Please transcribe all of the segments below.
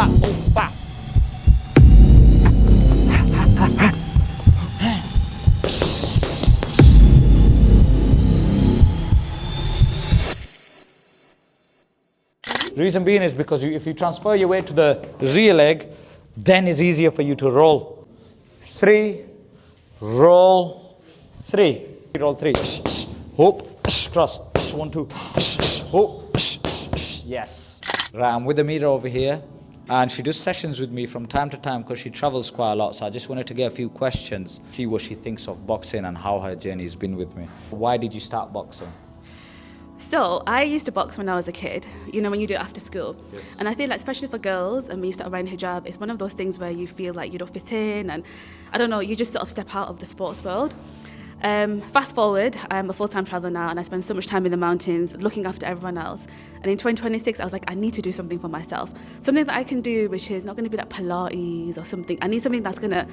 ba, boom, ba. Reason being is because if you transfer your weight to the rear leg, then it's easier for you to roll. 3, roll, 3. Roll 3. Hope, cross. 1, 2. Hope. Yes. Right, I'm with Amira over here, and she does sessions with me from time to time because she travels quite a lot. So I just wanted to get a few questions, see what she thinks of boxing and how her journey's been with me. Why did you start boxing? So I used to box when I was a kid, you know, when you do it after school. Yes. And I feel like, especially for girls, and when you start wearing hijab, it's one of those things where you feel like you don't fit in, and I don't know, you just sort of step out of the sports world. Fast forward, I'm a full-time traveler now, and I spend so much time in the mountains looking after everyone else. And in 2026, I was like, I need to do something for myself. Something that I can do, which is not going to be like Pilates or something. I need something that's going to,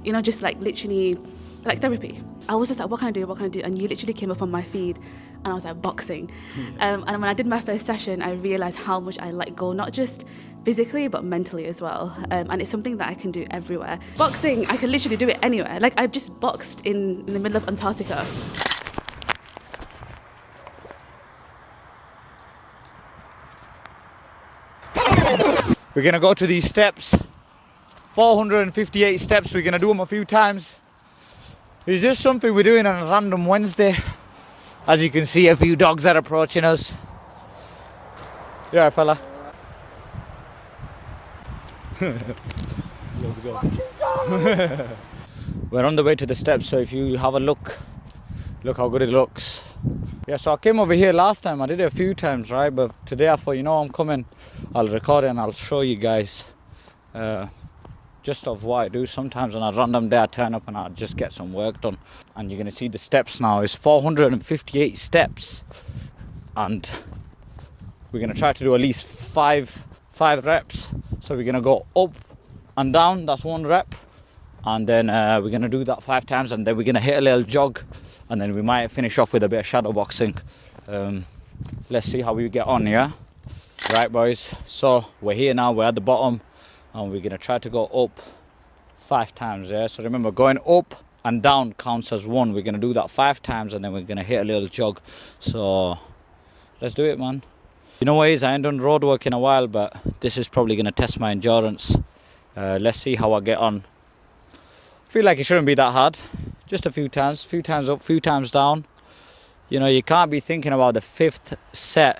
you know, just like literally like therapy. I was just like, what can I do? What can I do? And you literally came up on my feed, and I was like, boxing. And when I did my first session, I realized how much I let go, not just physically, but mentally as well. And it's something that I can do everywhere. Boxing, I can literally do it anywhere. Like, I've just boxed in the middle of Antarctica. We're gonna go to these steps, 458 steps. We're gonna do them a few times. It's just something we're doing on a random Wednesday. As you can see, a few dogs are approaching us. Yeah, fella. Let's go. We're on the way to the steps, so if you have a look how good it looks. Yeah, so I came over here last time. I did it a few times, right? But today I thought, you know, I'm coming, I'll record it and I'll show you guys just of what I do. Sometimes on a random day I turn up and I just get some work done. And you're gonna see the steps now. It's 458 steps, and we're gonna try to do at least five reps. So we're gonna go up and down, that's 1 rep, and then we're gonna do that 5 times, and then we're gonna hit a little jog, and then we might finish off with a bit of shadow boxing. Let's see how we get on, yeah? Right, boys, so we're here now, we're at the bottom, and we're gonna try to go up 5 times, yeah? So remember, going up and down counts as 1. We're gonna do that 5 times, and then we're gonna hit a little jog. So let's do it, man. You know what it is, I ain't done road work in a while, but this is probably gonna test my endurance. Let's see how I get on. I feel like it shouldn't be that hard. Just a few times up, few times down. You know, you can't be thinking about the 5th set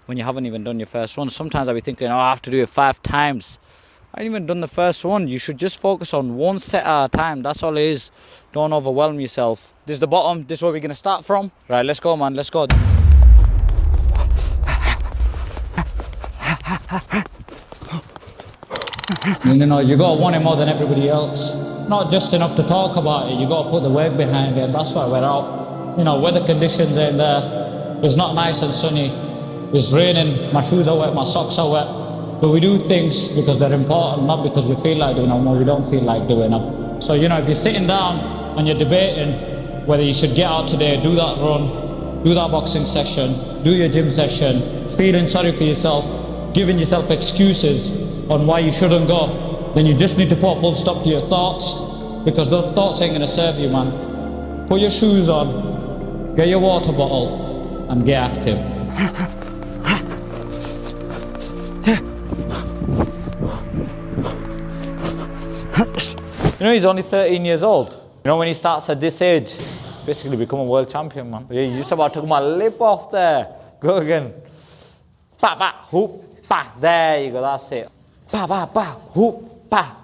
when you haven't even done your first one. Sometimes I'll be thinking, oh, I have to do it 5 times. I ain't even done the first one. You should just focus on 1 set at a time. That's all it is. Don't overwhelm yourself. This is the bottom. This is where we're gonna start from. Right, let's go, man. Let's go. You know, you gotta want it more than everybody else. Not just enough to talk about it, you gotta put the work behind it. That's why we're out. You know, weather conditions ain't there. It's not nice and sunny. It's raining, my shoes are wet, my socks are wet. But we do things because they're important, not because we feel like doing them or we don't feel like doing them. So, you know, if you're sitting down and you're debating whether you should get out today, do that run, do that boxing session, do your gym session, feeling sorry for yourself, giving yourself excuses on why you shouldn't go, then you just need to put a full stop to your thoughts, because those thoughts ain't gonna serve you, man. Put your shoes on, get your water bottle, and get active. You know, he's only 13 years old. You know, when he starts at this age, basically become a world champion, man. Yeah, you just about took my lip off there. Go again. Pa, pa, hoop, pa. There you go, that's it. Pa, pa, pa, hoop, pa.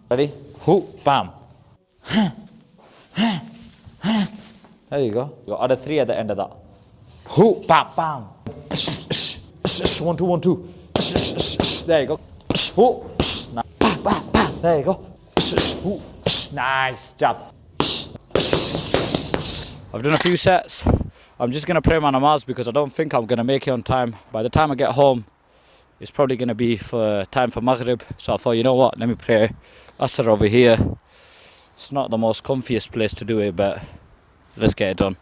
Ready? Hoop, bam. There you go. You got other 3 at the end of that. Hoop, bam, bam. 1, 2, 1, 2. There you go. Hoop. Pa, pa, pa. There you go. Nice job. I've done a few sets. I'm just going to pray my namaz because I don't think I'm going to make it on time. By the time I get home, it's probably going to be for time for Maghrib. So I thought, you know what, let me pray Asr over here. It's not the most comfiest place to do it, but let's get it done.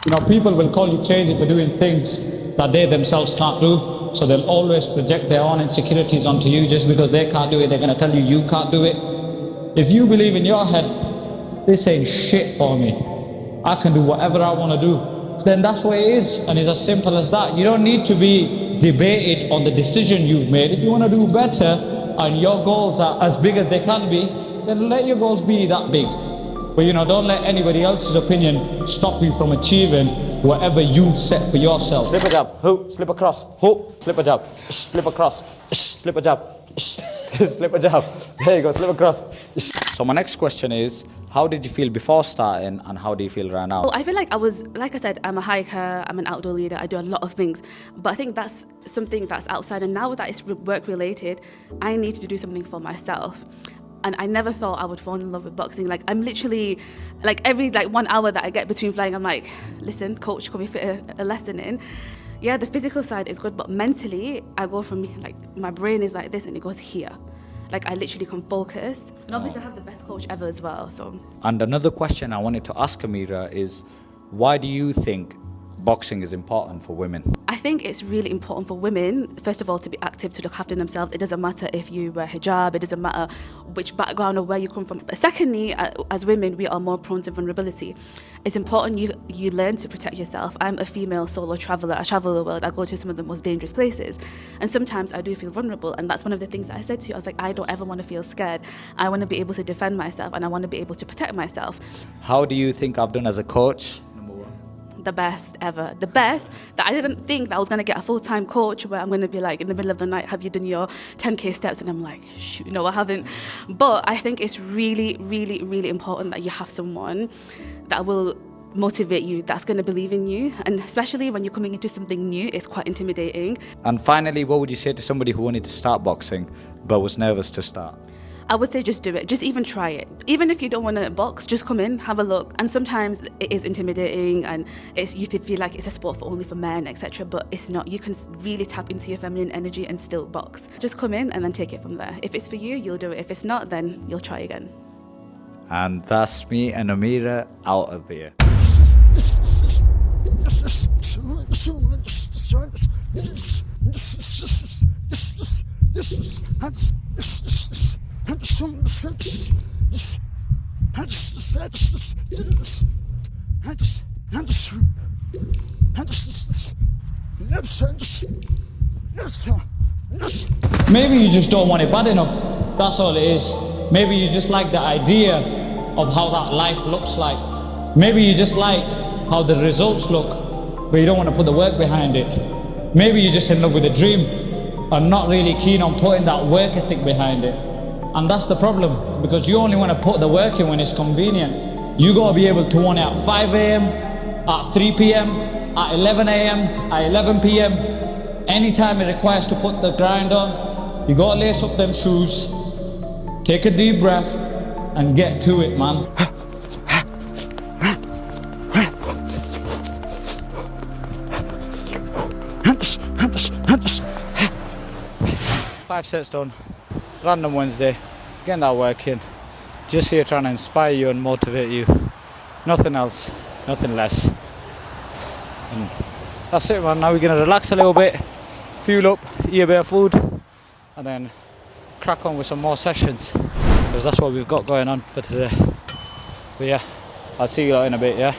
You know, people will call you crazy for doing things that they themselves can't do. So they'll always project their own insecurities onto you. Just because they can't do it, they're going to tell you you can't do it. If you believe in your head, this ain't shit for me, I can do whatever I want to do, then that's what it is. And it's as simple as that. You don't need to be debated on the decision you've made. If you want to do better and your goals are as big as they can be, then let your goals be that big. But you know, don't let anybody else's opinion stop you from achieving whatever you've set for yourself. Slip a jab, hoop, slip across, hoop, slip a jab, slip across, slip a jab, slip a jab. There you go, slip across. So my next question is, how did you feel before starting and how do you feel right now? Well, I feel like like I said, I'm a hiker, I'm an outdoor leader, I do a lot of things. But I think that's something that's outside, and now that it's work related, I need to do something for myself. And I never thought I would fall in love with boxing. Like, I'm literally, like, every 1 hour that I get between flying, I'm like, listen, coach, can we fit a lesson in? Yeah, the physical side is good, but mentally, I go from, like, my brain is like this and it goes here. Like, I literally can focus. And obviously I have the best coach ever as well, so. And another question I wanted to ask Amira is, why do you think boxing is important for women? I think it's really important for women, first of all, to be active, to look after themselves. It doesn't matter if you wear hijab, it doesn't matter which background or where you come from. But secondly, as women, we are more prone to vulnerability. It's important you learn to protect yourself. I'm a female solo traveller. I travel the world. I go to some of the most dangerous places. And sometimes I do feel vulnerable. And that's one of the things that I said to you. I was like, I don't ever want to feel scared. I want to be able to defend myself and I want to be able to protect myself. How do you think I've done as a coach? The best ever. The best that I didn't think that I was going to get a full-time coach where I'm going to be like in the middle of the night, have you done your 10k steps? And I'm like, shoot, no, I haven't. But I think it's really, really, really important that you have someone that will motivate you, that's going to believe in you. And especially when you're coming into something new, it's quite intimidating. And finally, what would you say to somebody who wanted to start boxing but was nervous to start? I would say just do it. Just even try it. Even if you don't want to box, just come in, have a look. And sometimes it is intimidating and you feel like it's a sport only for men, etc. But it's not. You can really tap into your feminine energy and still box. Just come in and then take it from there. If it's for you, you'll do it. If it's not, then you'll try again. And that's me and Amira out of here. Maybe you just don't want it bad enough. That's all it is. Maybe you just like the idea of how that life looks like. Maybe you just like how the results look, but you don't want to put the work behind it. Maybe you're just in love with a dream and not really keen on putting that work ethic behind it. And that's the problem, because you only want to put the work in when it's convenient. You gotta be able to want it at 5 a.m, at 3 p.m, at 11 a.m, at 11 p.m. Anytime it requires to put the grind on, you gotta lace up them shoes, take a deep breath, and get to it, man. 5 sets done. Random Wednesday. Getting that work in. Just here trying to inspire you and motivate you. Nothing else, nothing less. And that's it, man. Now we're gonna relax a little bit, fuel up, eat a bit of food, and then crack on with some more sessions, because that's what we've got going on for today. But yeah, I'll see you lot in a bit, yeah?